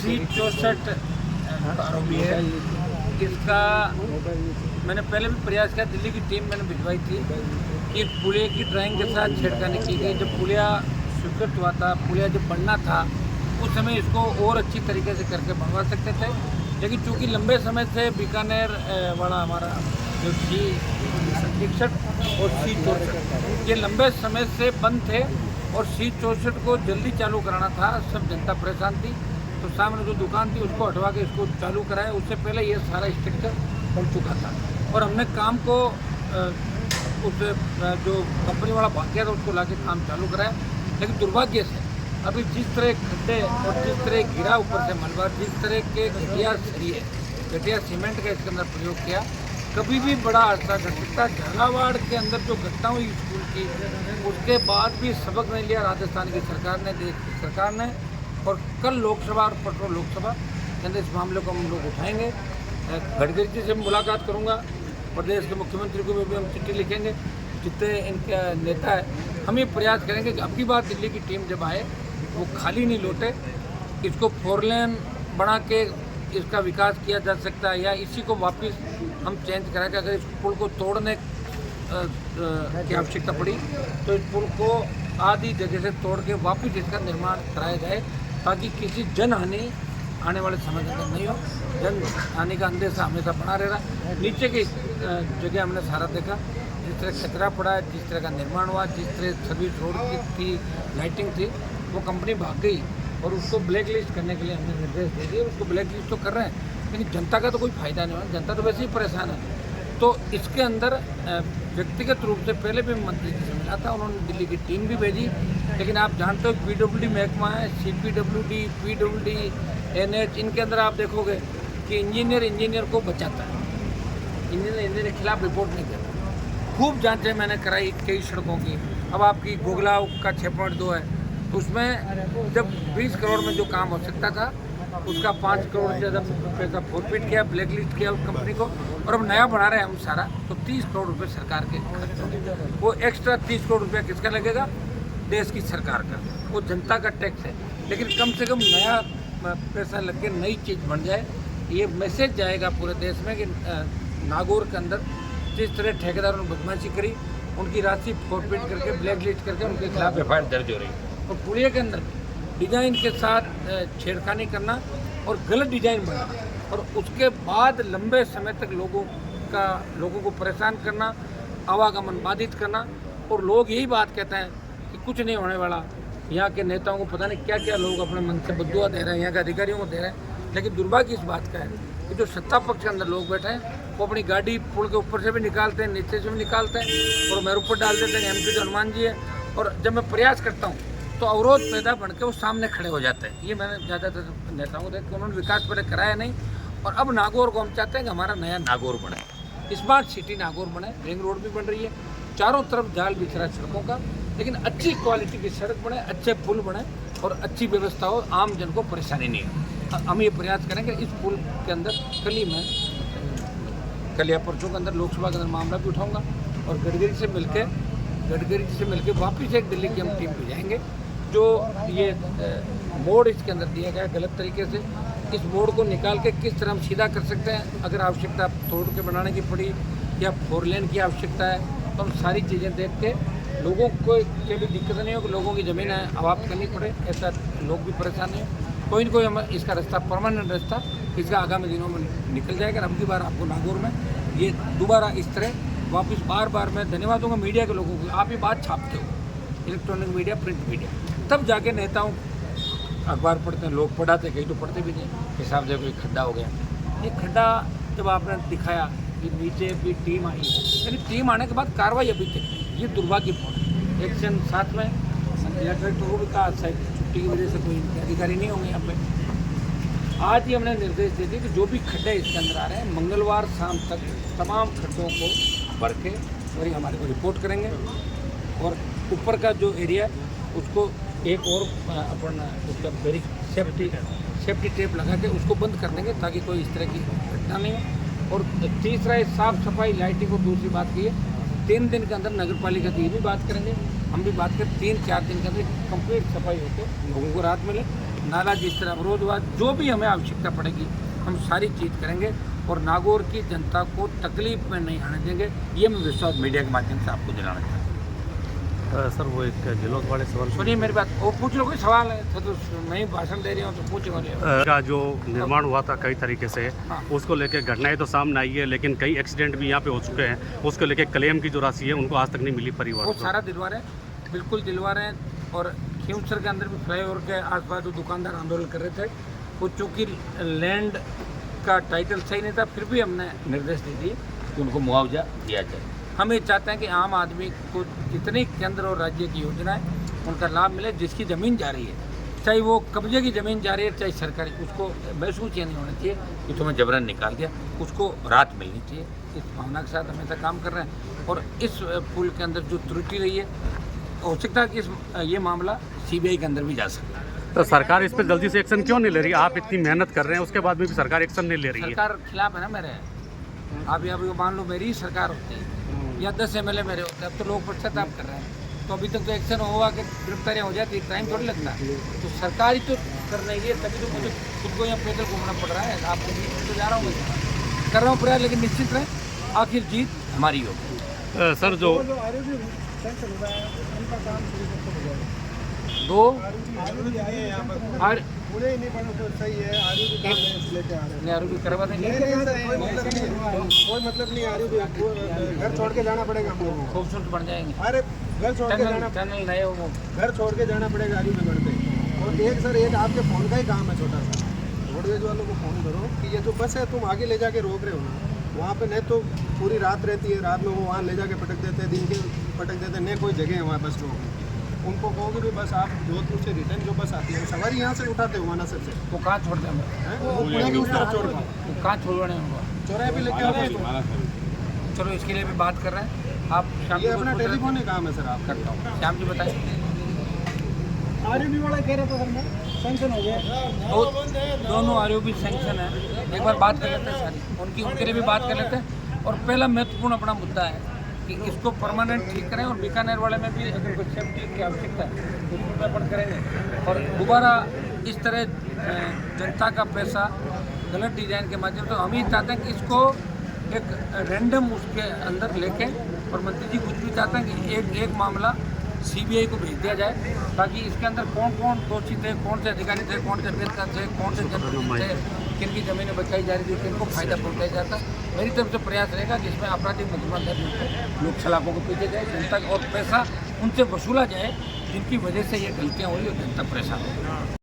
C64 आरोपी है। इसका मैंने पहले भी प्रयास किया, दिल्ली की टीम मैंने भिजवाई थी कि पुलिया की ड्राइंग के साथ छेड़खानी की गई। जब पुलिया स्वीकृत हुआ था, पुलिया जब बनना था, उस समय इसको और अच्छी तरीके से करके बनवा सकते थे, लेकिन चूंकि लंबे समय से बीकानेर वाला हमारा जो C61 और C64 ये लंबे समय से बंद थे और C64 को जल्दी चालू कराना था। सब जनता परेशान थी, तो सामने जो दुकान थी उसको हटवा के इसको चालू कराया। उससे पहले ये सारा स्ट्रक्चर बन चुका था और हमने काम को उस जो कंपनी वाला भाग गया था उसको लाके काम चालू कराया। लेकिन दुर्भाग्य से अभी जिस तरह खड्डे और जिस तरह गिरा ऊपर से मलबा, जिस तरह के घटिया सरिये, घटिया सीमेंट का इसके अंदर प्रयोग किया, कभी भी बड़ा हादसा घट सकता। झालावाड़ के अंदर जो घटना हुई स्कूल की, उसके बाद भी सबक नहीं लिया राजस्थान की सरकार ने, देश की सरकार ने। और कल लोकसभा और परसों लोकसभा के अंदर इस मामले को हम लोग उठाएंगे। गडकरी जी से मुलाकात करूंगा, प्रदेश के मुख्यमंत्री को भी हम चिट्ठी लिखेंगे, जितने इनके नेता है। हम ये प्रयास करेंगे कि अब की बार दिल्ली की टीम जब आए वो खाली नहीं लौटे। इसको 4 लेन बना के इसका विकास किया जा सकता है, या इसी को वापस हम चेंज कराएंगे। अगर इस पुल को तोड़ने की आवश्यकता पड़ी तो इस पुल को आधी जगह से तोड़ के वापस इसका निर्माण कराया जाए, ताकि किसी जनहानि आने वाले समय के अंदर नहीं हो। जन हानि का अंदेशा हमेशा बना रह रहा। नीचे की जगह हमने सारा देखा, जिस तरह कचरा पड़ा है, जिस तरह का निर्माण हुआ, जिस तरह सर्विस रोड की थी, लाइटिंग थी, वो कंपनी भाग गई और उसको ब्लैक लिस्ट करने के लिए हमने निर्देश दे दिए। उसको ब्लैक लिस्ट तो कर रहे हैं, लेकिन जनता का तो कोई फायदा नहीं हुआ, जनता तो वैसे ही परेशान है। तो इसके अंदर व्यक्तिगत रूप से पहले भी मंत्री जी से मिला था, उन्होंने दिल्ली की टीम भी भेजी। लेकिन आप जानते हो PWD महकमा है, CPWD, PWD, NH, इनके अंदर आप देखोगे कि इंजीनियर को बचाता है, इंजीनियर के खिलाफ रिपोर्ट नहीं देता। खूब जांचें मैंने कराई कई सड़कों की। अब आपकी गोगलाव का 6.2 है, उसमें जब 20 करोड़ में जो काम हो सकता था उसका 5 करोड़ से ज़्यादा पैसा फोरफिट किया, ब्लैक लिस्ट किया उस कंपनी को, और अब नया बना रहे हैं हम सारा, तो 30 करोड़ रुपए सरकार के खर्च होंगे। वो एक्स्ट्रा 30 करोड़ रुपया किसका लगेगा? देश की सरकार का, वो जनता का टैक्स है। लेकिन कम से कम नया पैसा लग के नई चीज़ बन जाए, ये मैसेज जाएगा पूरे देश में कि नागौर के अंदर जिस तरह ठेकेदारों ने बदमाशी करी, उनकी राशि फोरफिट करके ब्लैक लिस्ट करके उनके खिलाफ FIR दर्ज हो रही है। और पुलिया के अंदर डिज़ाइन के साथ छेड़खानी करना और गलत डिज़ाइन बनाना, और उसके बाद लंबे समय तक लोगों को परेशान करना, आवागमन बाधित करना। और लोग यही बात कहते हैं कि कुछ नहीं होने वाला। यहाँ के नेताओं को पता नहीं क्या क्या लोग अपने मन से बद्दुआ दे रहे हैं, यहाँ के अधिकारियों को दे रहे हैं। लेकिन दुर्भाग्य इस बात का है कि जो सत्ता पक्ष के अंदर लोग बैठे हैं, वो अपनी गाड़ी पुल के ऊपर से भी निकालते हैं, नीचे से भी निकालते हैं और मेरे ऊपर डाल देते हैं। MP जो हनुमान जी है, और जब मैं प्रयास करता हूँ तो अवरोध पैदा बन के वो सामने खड़े हो जाते हैं। ये मैंने ज़्यादातर नेताओं को देखा कि उन्होंने विकास पहले कराया नहीं, और अब नागौर को हम चाहते हैं कि हमारा नया नागौर बने, स्मार्ट सिटी नागौर बने। रिंग रोड भी बन रही है, चारों तरफ जाल बिछ रहा है सड़कों का, लेकिन अच्छी क्वालिटी की सड़क बने, अच्छे पुल बने और अच्छी व्यवस्था हो, आम जन को परेशानी नहीं हो। हम ये प्रयास करेंगे इस पुल के अंदर। कल या परसों के अंदर लोकसभा के अंदर मामला भी उठाऊंगा और गडकरी से मिलकर वापस एक दिल्ली की हम टीम भेजाएंगे। जो ये मोड़ इसके अंदर दिया गया गलत तरीके से, इस मोड़ को निकाल के किस तरह हम सीधा कर सकते हैं। अगर आवश्यकता तोड़ के बनाने की पड़ी या 4 लेन की आवश्यकता है, तो हम सारी चीज़ें देख के लोगों को के भी दिक्कत नहीं हो कि लोगों की ज़मीन आवाज़ करनी पड़े, ऐसा लोग भी परेशान नहीं हो। कोई ना कोई हम इसका रास्ता, परमानेंट रास्ता इसका आगामी दिनों में निकल जाएगा। अब की बार आपको नागौर में ये दोबारा इस तरह वापस बार मैं धन्यवाद दूँगा मीडिया के लोगों को। आप ये बात छापते हो, इलेक्ट्रॉनिक मीडिया, प्रिंट मीडिया, तब जाके नेताओं अखबार पढ़ते हैं, लोग पढ़ाते, कहीं तो पढ़ते भी नहीं। हिसाब से कोई खड्डा हो गया, ये खड्डा जब आपने दिखाया कि नीचे भी टीम आई, लेकिन टीम आने के बाद कार्रवाई अभी तक नहीं, ये दुर्भाग्यपूर्ण। एक्शन 7 में कलेक्टर को भी कहा शायद छुट्टी की वजह से कोई अधिकारी नहीं होंगे यहाँ पे। आज ही हमने निर्देश दे दिए कि जो भी खड्डे इसके अंदर आ रहे हैं, मंगलवार शाम तक तमाम खड्डों को भर के और ये हमारे को रिपोर्ट करेंगे, और ऊपर का जो एरिया उसको एक और अपन उसका सेफ्टी टेप लगा के उसको बंद कर देंगे, ताकि कोई इस तरह की घटना नहीं हो। और तीसरा है साफ़ सफाई, लाइटिंग। और दूसरी बात की है 3 दिन के अंदर नगर पालिका की ये भी बात करेंगे, हम भी बात करें 3-4 दिन के अंदर कंप्लीट सफाई होकर लोगों को राहत मिले। नाला जिस तरह अवरोध हुआ, जो भी हमें आवश्यकता पड़ेगी हम सारी चीज़ करेंगे और नागौर की जनता को तकलीफ में नहीं आने देंगे। ये मैं विश्वास मीडिया के माध्यम से आपको दिलाना चाहता हूँ। सर वो एक जिलों वाले सवाल सुनिए मेरी बात, वो पूछ लो, कोई सवाल है तो मैं ही भाषण दे रही हूँ तो पूछो। का जो निर्माण हुआ था कई तरीके से, हाँ। उसको लेके घटनाएं तो सामने आई है, लेकिन कई एक्सीडेंट भी यहाँ पे हो चुके हैं। उसको लेके क्लेम की जो राशि है उनको आज तक नहीं मिली परिवार वो को। सारा दिलवा रहे हैं, बिल्कुल दिलवा रहे हैं। और खींवसर के अंदर भी फ्लाईओवर के आसपास जो दुकानदार आंदोलन कर रहे थे, वो चूँकि लैंड का टाइटल सही नहीं था, फिर भी हमने निर्देश दे दिए कि उनको मुआवजा दिया जाए। हम ये चाहते हैं कि आम आदमी को जितनी केंद्र और राज्य की योजनाएं उनका लाभ मिले। जिसकी ज़मीन जा रही है, चाहे वो कब्जे की ज़मीन जा रही है चाहे सरकारी, उसको महसूस ये नहीं होना चाहिए कि तुम्हें जबरन निकाल दिया, उसको राहत मिलनी चाहिए। इस भावना के साथ हमेशा काम कर रहे हैं। और इस पुल के अंदर जो त्रुटि रही है, हो सकता है कि ये मामला CBI के अंदर भी जा सकता है। तो सरकार इस पर जल्दी से एक्शन क्यों नहीं ले रही? आप इतनी मेहनत कर रहे हैं, उसके बाद में भी सरकार एक्शन नहीं ले रही है। सरकार खिलाफ है ना मेरे। आप अभी मान लो मेरी सरकार होती है या 10 MLA मेरे होते हैं, अब तो लोग पश्चाताप कर रहे हैं, तो अभी तक तो एक्शन हुआ कि गिरफ्तारियाँ हो जाती, टाइम थोड़ी लगता। तो सरकार ही तो कर रही है, तभी तो मुझे खुद को यहाँ पैदल घूमना पड़ रहा है। आपको बीच में तो जा रहा हूँ, मैं कर रहा हूँ प्रयास, लेकिन निश्चित रहे आखिर जीत हमारी होगी। सर जो दो और पूरे नहीं बनो तो सही है। आरयू भी काम है, लेके आ रहे हैं। आरोपी करवा देंगे, कोई मतलब नहीं। आरयू भी घर छोड़ के जाना पड़ेगा हम लोगों को। खूबसूरत बन जाएंगे। अरे घर छोड़ के जाना, टनल नए हो, घर छोड़ के जाना पड़ेगा आरयू नगर पे। और एक सर, एक आपके फ़ोन का ही काम है छोटा सा, रोडवेज वालों को फ़ोन करो कि ये जो बस है तुम आगे ले जाके रोक रहे हो ना, वहाँ पे नहीं तो पूरी रात रहती है, रात में वो वहाँ ले जाके पटक देते हैं, दिन के पटक देते हैं, नहीं कोई जगह है वहाँ बस रोकने की। उनको कहोगे भी बस आप जोधपुर से रिटर्न जो बस आती है सवारी यहाँ से उठाते हो माना सर से, वो कहाँ छोड़ दें? वो पुणे की उस तरफ छोड़ दो, वो कहाँ छोड़वाने होगा? चौराहे पे लेके आओ उसको। चलो इसके लिए भी बात कर रहे हैं। आप शाम ये को अपना कुछ पूछ रहे टेलीफोन ही काम है सर। आप थे? करता हूँ, शाम जी बताइए। आरयू वाला कह रहे थे सर मैं सैंक्शन हो गया। दोनों आरोपी सैंक्शन है, एक बार बात कर लेते हैं सारी, उनके लिए भी बात कर लेते हैं। और पहला महत्वपूर्ण अपना मुद्दा है कि इसको परमानेंट ठीक करें, और बीकानेर वाले में भी अगर कुछ सेफ्टी की आवश्यकता है तो उसको अपन करेंगे। और दोबारा इस तरह जनता का पैसा गलत डिजाइन के माध्यम से, हम ही चाहते हैं कि इसको एक रैंडम उसके अंदर लेके, और मंत्री जी कुछ भी चाहते हैं कि एक मामला CBI को भेज दिया जाए, ताकि इसके अंदर कौन कौन दोषी थे, कौन से अधिकारी थे, कौन से बेदखल थे, कौन से जनप्रतिनिधि थे, किन की ज़मीनें बचाई जा रही थी, किनको फायदा पहुँचाया जाता। मेरी तरफ से प्रयास रहेगा जिसमें आपराधिक मुकदमा दर्ज होकर लोक सलाखों को पीछे जाए, जनता और पैसा उनसे वसूला जाए जिनकी वजह से ये गलतियाँ हुई और जनता परेशान हो।